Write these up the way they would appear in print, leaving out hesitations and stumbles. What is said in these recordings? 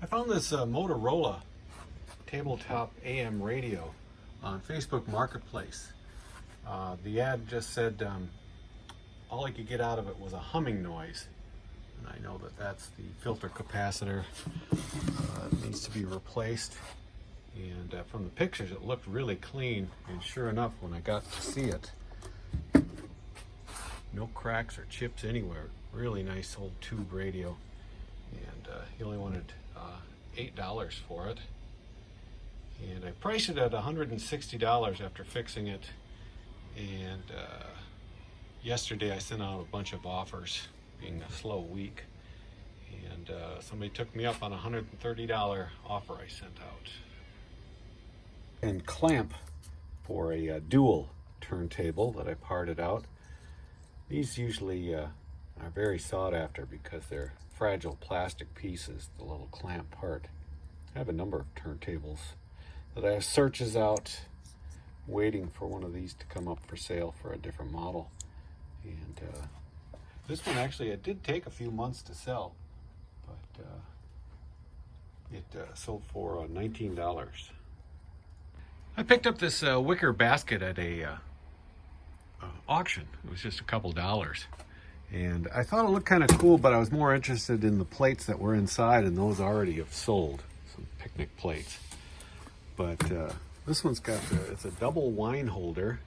I found this Motorola tabletop AM radio on Facebook Marketplace. The ad just said all I could get out of it was a humming noise. And I know that that's the filter capacitor. It needs to be replaced. And from the pictures it looked really clean, and sure enough when I got to see it, no cracks or chips anywhere. Really nice old tube radio. And he only wanted $8 for it. And I priced it at $160 after fixing it. And yesterday I sent out a bunch of offers, being a slow week. And somebody took me up on a $130 offer I sent out. And clamp for a dual turntable that I parted out. These usually are very sought after because they're fragile plastic pieces, the little clamp part. I have a number of turntables that I have searches out waiting for one of these to come up for sale for a different model. And this one actually, it did take a few months to sell, but it sold for $19. I picked up this wicker basket at a auction. It was just a couple dollars. And I thought it looked kind of cool, but I was more interested in the plates that were inside, and those already have sold. Some picnic plates. But this one's got, it's a double wine holder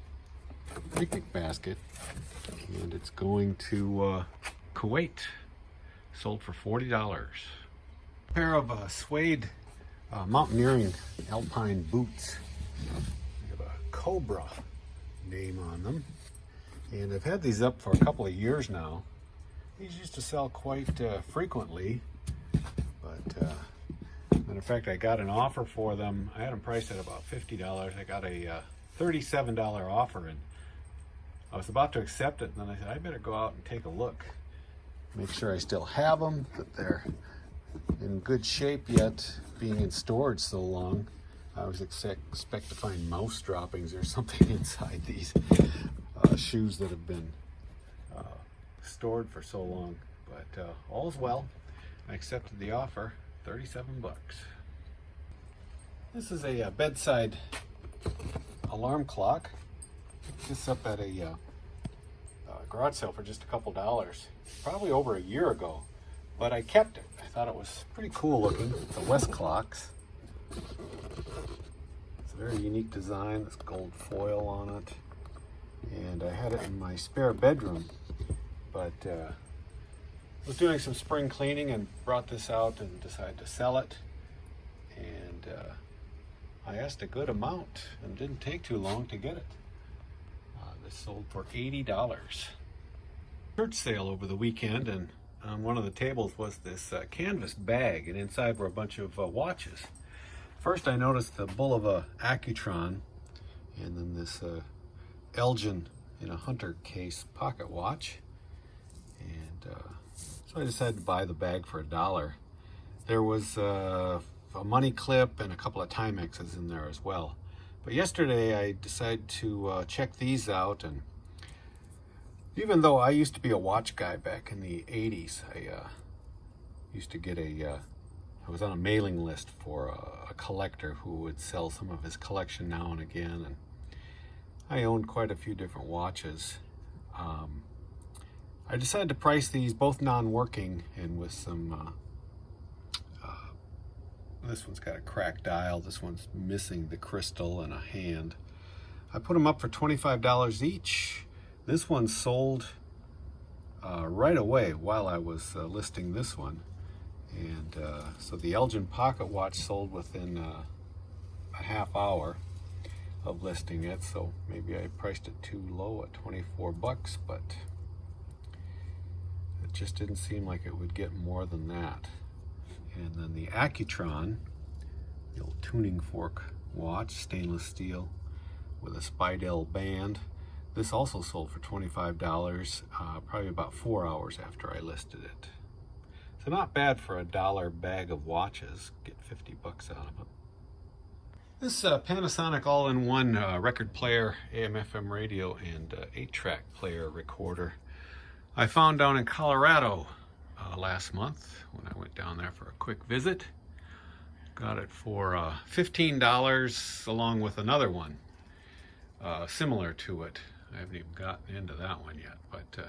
picnic basket, and it's going to Kuwait. Sold for $40. A pair of suede mountaineering alpine boots. They have a Cobra name on them. And I've had these up for a couple of years now. These used to sell quite frequently, but matter of fact, I got an offer for them. I had them priced at about $50. I got a $37 offer, and I was about to accept it, and then I said, I better go out and take a look. Make sure I still have them, that they're in good shape yet, being in storage so long. I always expect to find mouse droppings or something inside these shoes that have been stored for so long. But all's well. I accepted the offer, $37. This is a bedside alarm clock. Picked this up at a garage sale for just a couple dollars, probably over a year ago, but I kept it. I thought it was pretty cool looking. It's a Westclox. It's a very unique design. There's gold foil on it. And I had it in my spare bedroom, but was doing some spring cleaning and brought this out and decided to sell it. And I asked a good amount, and it didn't take too long to get it. This sold for $80. Church sale over the weekend, and on one of the tables was this canvas bag, and inside were a bunch of watches. First I noticed the Bulova Accutron, and then this Elgin in a hunter case pocket watch. And so I decided to buy the bag for $1. There was a money clip and a couple of Timexes in there as well. But yesterday I decided to check these out, and even though I used to be a watch guy back in the 80s, I used to get I was on a mailing list for a collector who would sell some of his collection now and again, and I owned quite a few different watches. I decided to price these both non-working and with some, this one's got a cracked dial, this one's missing the crystal and a hand. I put them up for $25 each. This one sold right away while I was listing this one. And so the Elgin pocket watch sold within a half hour of listing it, so maybe I priced it too low at $24, but it just didn't seem like it would get more than that. And then the Accutron, the old tuning fork watch, stainless steel with a Spidell band. This also sold for $25, probably about 4 hours after I listed it. So not bad for $1 bag of watches. Get $50 out of it. This Panasonic all-in-one record player, AM/FM radio, and 8-track player recorder I found down in Colorado last month when I went down there for a quick visit. Got it for $15 along with another one similar to it. I haven't even gotten into that one yet, but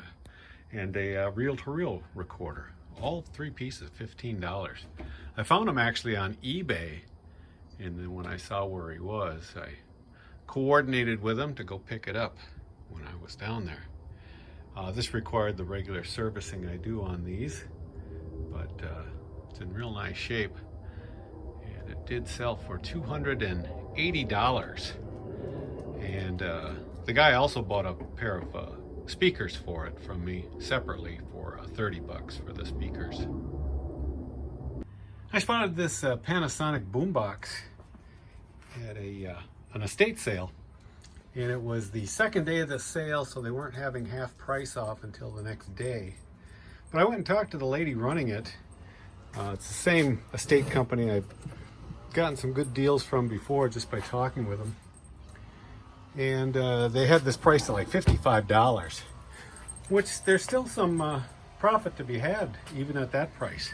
and a reel-to-reel recorder. All three pieces, $15. I found them actually on eBay, and then when I saw where he was, I coordinated with him to go pick it up when I was down there. This required the regular servicing I do on these, but it's in real nice shape. And it did sell for $280. And the guy also bought a pair of speakers for it from me separately for $30 for the speakers. I spotted this Panasonic boombox at an estate sale, and it was the second day of the sale, so they weren't having half price off until the next day. But I went and talked to the lady running it. It's the same estate company I've gotten some good deals from before just by talking with them. And they had this price at like $55, which there's still some profit to be had even at that price.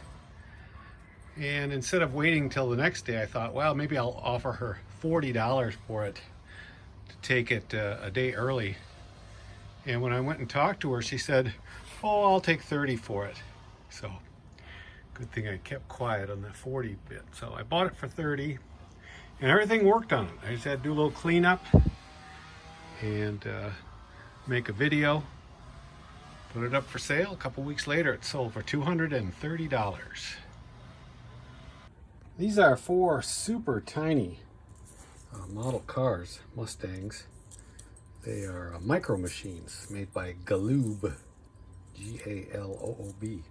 And instead of waiting till the next day, I thought, well, maybe I'll offer her $40 for it to take it a day early. And when I went and talked to her, she said, oh, I'll take 30 for it. So good thing I kept quiet on that 40 bit. So I bought it for 30, and everything worked on it. I just had to do a little cleanup and make a video, put it up for sale. A couple weeks later, it sold for $230. These are 4 super tiny model cars, Mustangs. They are micro machines made by Galoob, G-A-L-O-O-B.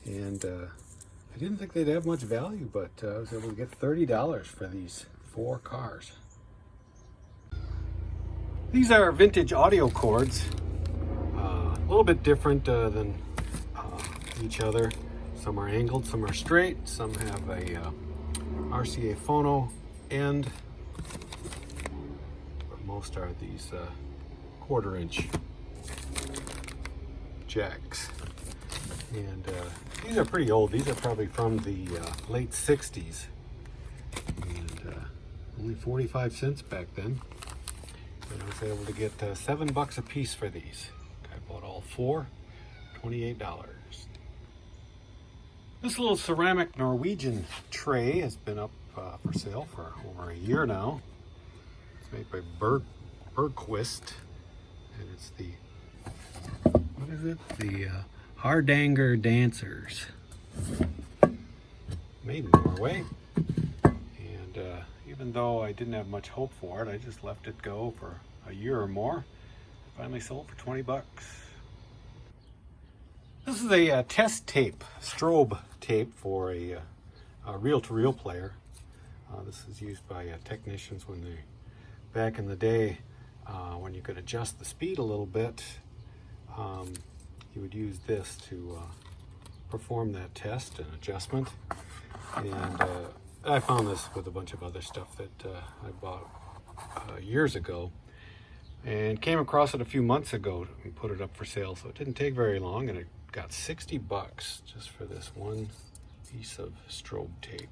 And I didn't think they'd have much value, but I was able to get $30 for these 4 cars. These are vintage audio cords, a little bit different than each other. Some are angled, some are straight, some have a RCA phono end, but most are these 1/4 inch jacks. And these are pretty old. These are probably from the late 60s, and only 45 cents back then. And I was able to get $7 a piece for these. I bought all 4, $28. This little ceramic Norwegian tray has been up for sale for over a year now. It's made by Bergquist, and it's the, what is it? The Hardanger Dancers. Made in Norway. And even though I didn't have much hope for it, I just let it go for a year or more. It finally sold for $20. This is a test tape, strobe tape for a reel-to-reel player. This is used by technicians when they, back in the day, when you could adjust the speed a little bit, you would use this to perform that test and adjustment. And I found this with a bunch of other stuff that I bought years ago, and came across it a few months ago and put it up for sale. So it didn't take very long, and it got $60 just for this one piece of strobe tape.